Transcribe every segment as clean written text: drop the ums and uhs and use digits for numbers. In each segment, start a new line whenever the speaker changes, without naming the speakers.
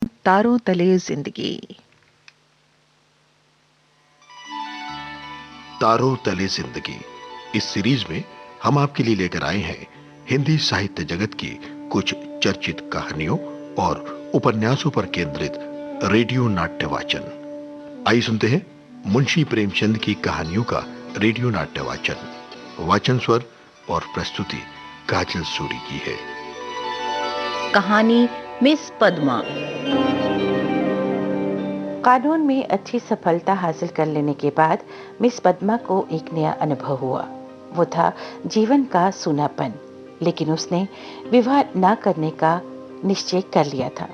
तारों तले जिंदगी।
तारों तले जिंदगी इस सीरीज में हम आपके लिए लेकर आए हैं हिंदी साहित्य जगत की कुछ चर्चित कहानियों और उपन्यासों पर केंद्रित रेडियो नाट्य वाचन। आइए सुनते हैं मुंशी प्रेमचंद की कहानियों का रेडियो नाट्य वाचन। वाचन स्वर और प्रस्तुति काजल सूरी की है।
कहानी मिस पद्मा।
कानून में अच्छी सफलता हासिल कर लेने के बाद मिस पद्मा को एक नया अनुभव हुआ। वो था जीवन का सूनापन। लेकिन उसने विवाह न करने का निश्चय कर लिया था।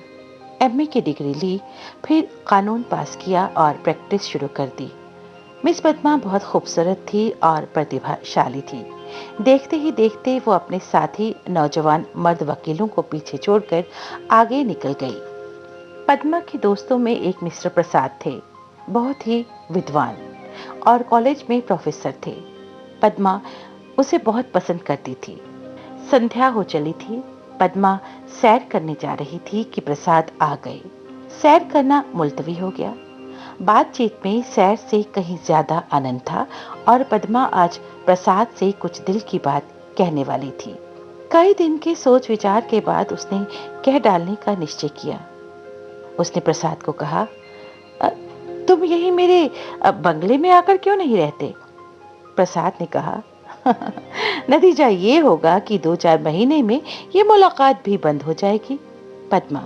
एमए की डिग्री ली, फिर कानून पास किया और प्रैक्टिस शुरू कर दी। मिस पद्मा बहुत खूबसूरत थी और प्रतिभाशाली थी। देखते ही देखते वो अपने साथी नौजवान मर्द वकीलों को पीछे छोड़कर आगे निकल गई। पद्मा के दोस्तों में एक मिस्टर प्रसाद थे, बहुत ही विद्वान और कॉलेज में प्रोफेसर थे। पद्मा उसे बहुत पसंद करती थी। संध्या हो चली थी। पद्मा सैर करने जा रही थी कि प्रसाद आ गए। सैर करना मुलतवी हो गया। बातचीत में सैर से कहीं ज्यादा आनंद था और पद्मा आज प्रसाद से कुछ दिल की बात कहने वाली थी। कई दिन के सोच विचार के बाद उसने कह डालने का निश्चय किया। उसने प्रसाद को कहा, "अ, तुम यही मेरे बंगले में आकर क्यों नहीं रहते?" प्रसाद ने कहा, नतीजा ये होगा कि 2-4 महीने में ये मुलाकात भी बंद हो जाएगी। पद्मा,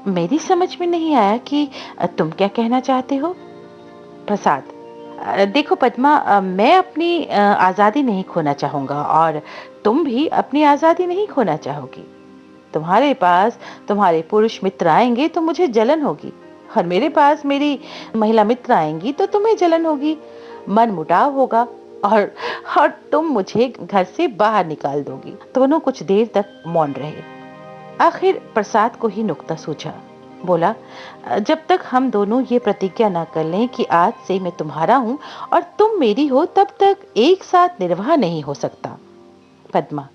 मेरी समझ में नहीं आया कि तुम क्या कहना चाहते हो? प्रसाद, देखो पद्मा, मैं अपनी आजादी नहीं खोना चाहूंगा और तुम भी अपनी आजादी नहीं खोना चाहोगी। तुम्हारे पास तुम्हारे पुरुष मित्र आएंगे तो मुझे जलन होगी और मेरे पास मेरी महिला मित्र आएंगी तो तुम्हें जलन होगी। मन मुटाव होगा और और तुम मुझे घर से बाहर निकाल दोगी। दोनों कुछ देर तक मौन रहे। आखिर प्रसाद को ही नुक्ता सूझा। बोला, जब तक हम दोनों ये प्रतिज्ञा ना कर लें कि आज से मैं तुम्हारा हूं और तुम मेरी हो, तब तक एक साथ निर्वाह नहीं हो सकता। पद्मा,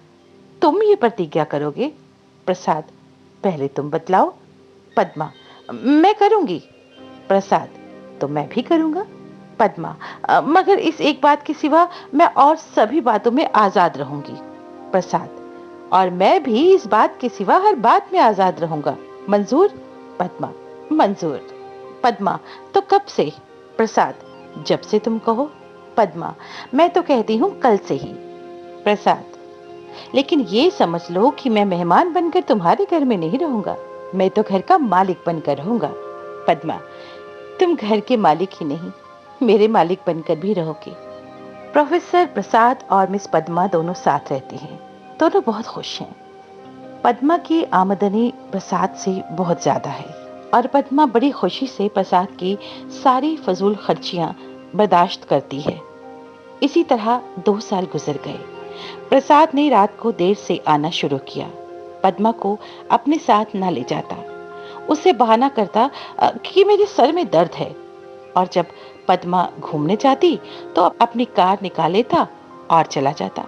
तुम ये प्रतिज्ञा करोगे? प्रसाद, पहले तुम बतलाओ। पद्मा, मैं करूंगी। प्रसाद, तो मैं भी करूंगा। पद्मा, मगर इस एक बात के सिवा मैं और सभी बातों में आजाद रहूंगी। प्रसाद, और मैं भी इस बात के सिवा हर बात में आजाद रहूंगा। मंजूर? पद्मा, मंजूर। पद्मा, तो कब से? प्रसाद, जब से तुम कहो। पद्मा, मैं तो कहती हूँ कल से ही। प्रसाद, लेकिन ये समझ लो कि मैं मेहमान बनकर तुम्हारे घर में नहीं रहूंगा, मैं तो घर का मालिक बनकर रहूंगा। पद्मा, तुम घर के मालिक ही नहीं, मेरे मालिक बनकर भी रहोगे। प्रोफेसर प्रसाद और मिस पद्मा दोनों साथ रहते हैं। दोनों बहुत खुश हैं। पद्मा की आमदनी प्रसाद से बहुत ज्यादा है और पद्मा बड़ी खुशी से प्रसाद की सारी फजूल खर्चियां बर्दाश्त करती है। इसी तरह 2 साल गुजर गए। प्रसाद ने रात को देर से आना शुरू किया। पद्मा को अपने साथ न ले जाता। उससे बहाना करता कि मेरे सर में दर्द है, और जब पद्मा घूमने जाती तो अपनी कार निकाल लेता और चला जाता।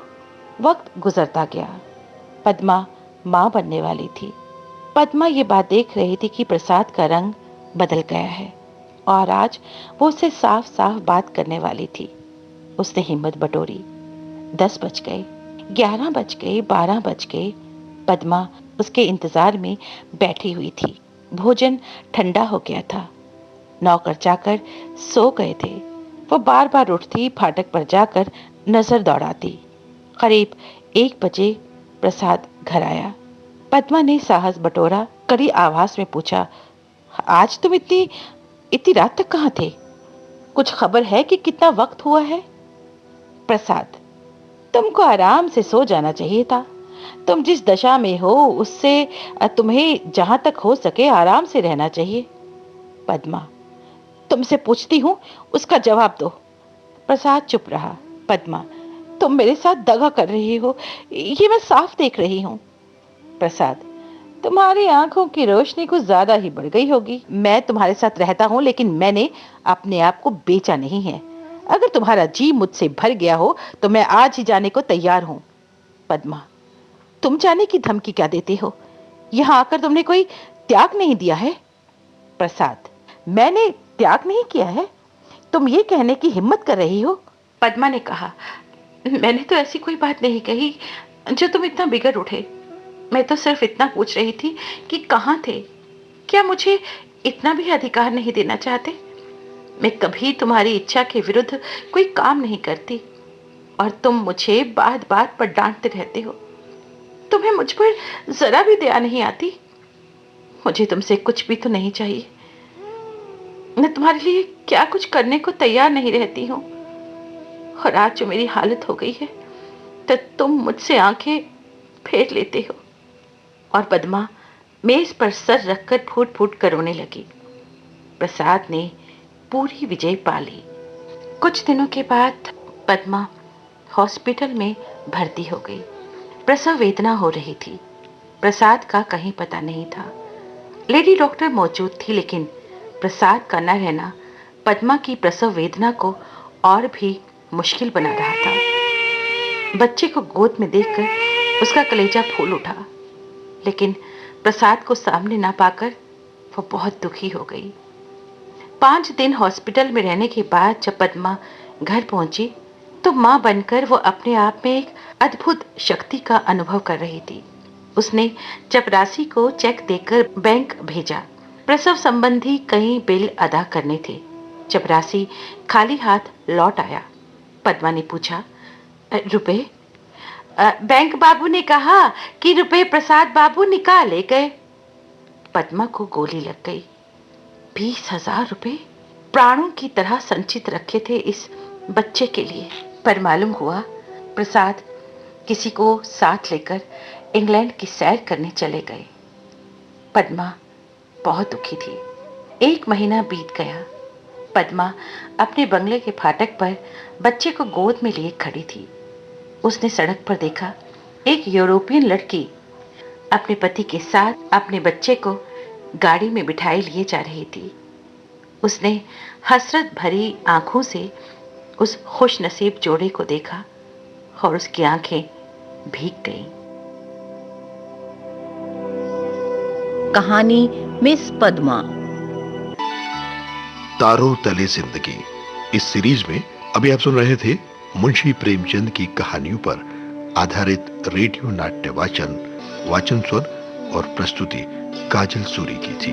वक्त गुजरता गया। पद्मा मां बनने वाली थी। पद्मा ये बात देख रही थी कि प्रसाद का रंग बदल गया है और आज वो उससे साफ साफ बात करने वाली थी। उसने हिम्मत बटोरी। 10 बज गए, 11 बज गए, 12 बज गए। पद्मा उसके इंतजार में बैठी हुई थी। भोजन ठंडा हो गया था। नौकर चाकर सो गए थे। वो बार बार उठती, फाटक पर जाकर नजर दौड़ाती। करीब 1 बजे प्रसाद घर आया। पद्मा ने साहस बटोरा, कड़ी आवाज में पूछा, आज तुम इतनी इतनी रात तक कहाँ थे? कुछ खबर है कि कितना वक्त हुआ है? प्रसाद, तुमको आराम से सो जाना चाहिए था। तुम जिस दशा में हो उससे तुम्हें जहां तक हो सके आराम से रहना चाहिए। पद्मा, तुमसे पूछती हूँ, उसका जवाब दो। प्रसाद चुप रहा। पद्मा, तुम मेरे साथ दगा कर रही हो, ये मैं साफ देख रही हूँ। प्रसाद, तुम्हारी आंखों की रोशनी कुछ ज्यादा ही बढ़ गई होगी। मैं तुम्हारे साथ रहता हूँ, लेकिन मैंने अपने आप को बेचा नहीं है। अगर तुम्हारा जी मुझसे भर गया हो तो मैं आज ही जाने को तैयार हूँ। पद्मा, तुम जाने की धमकी क्या देते हो? यहाँ आकर तुमने कोई त्याग नहीं दिया है? प्रसाद, मैंने त्याग नहीं किया है, तुम ये कहने की हिम्मत कर रही हो?
पद्मा ने कहा, मैंने तो ऐसी कोई बात नहीं कही जो तुम इतना बिगड़ उठे। मैं तो सिर्फ इतना पूछ रही थी कि कहाँ थे। क्या मुझे इतना भी अधिकार नहीं देना चाहते? मैं कभी तुम्हारी इच्छा के विरुद्ध कोई काम नहीं करती और तुम मुझे बात बात पर डांटते रहते हो। तुम्हें मुझ पर जरा भी दया नहीं आती। मुझे तुमसे कुछ भी तो नहीं चाहिए। मैं तुम्हारे लिए क्या कुछ करने को तैयार नहीं रहती हूँ। और आज जो मेरी हालत हो गई है तो तुम मुझसे आंखें फेर लेते हो। और पद्मा मेज पर सर रखकर फूट फूट कर रोने लगी। प्रसाद ने पूरी विजय पा ली। कुछ दिनों के बाद पद्मा हॉस्पिटल में भर्ती हो गई। प्रसव वेदना हो रही थी। प्रसाद का कहीं पता नहीं था। लेडी डॉक्टर मौजूद थी, लेकिन प्रसाद का न रहना पद्मा की प्रसव वेदना को और भी मुश्किल बना रहा था। बच्चे को गोद में देखकर उसका कलेजा फूल उठा, लेकिन प्रसाद को सामने ना पाकर वो बहुत दुखी हो गई। 5 दिन हॉस्पिटल में रहने के बाद जब पद्मा घर पहुंची तो मां बनकर वो अपने आप में एक अद्भुत शक्ति का अनुभव कर रही थी। उसने चपरासी को चेक देकर बैंक भेजा। प्रसव संबंधी कई बिल अदा करने थे। चपरासी खाली हाथ लौट आया। पद्मा ने पूछा, रुपए? बैंक बाबू ने कहा कि रुपए प्रसाद बाबू निकाल ले गए। पद्मा को गोली लग गई। 20,000 रुपए प्राणों की तरह संचित रखे थे इस बच्चे के लिए। पर मालूम हुआ प्रसाद किसी को साथ लेकर इंग्लैंड की सैर करने चले गए। पद्मा बहुत दुखी थी। 1 महीना बीत गया। पद्मा अपने बंगले के फाटक पर बच्चे को गोद में लिए खड़ी थी। उसने सड़क पर देखा एक यूरोपियन लड़की अपने पति के साथ अपने बच्चे को गाड़ी में बिठाए लिए जा रही थी। उसने हसरत भरी आंखों से उस खुशनसीब जोड़े को देखा और उसकी आंखें भीग गईं।
कहानी मिस पद्मा।
तारों तले जिंदगी इस सीरीज में अभी आप सुन रहे थे मुंशी प्रेमचंद की कहानियों पर आधारित रेडियो नाट्य वाचन स्वर और प्रस्तुति काजल सूरी की थी।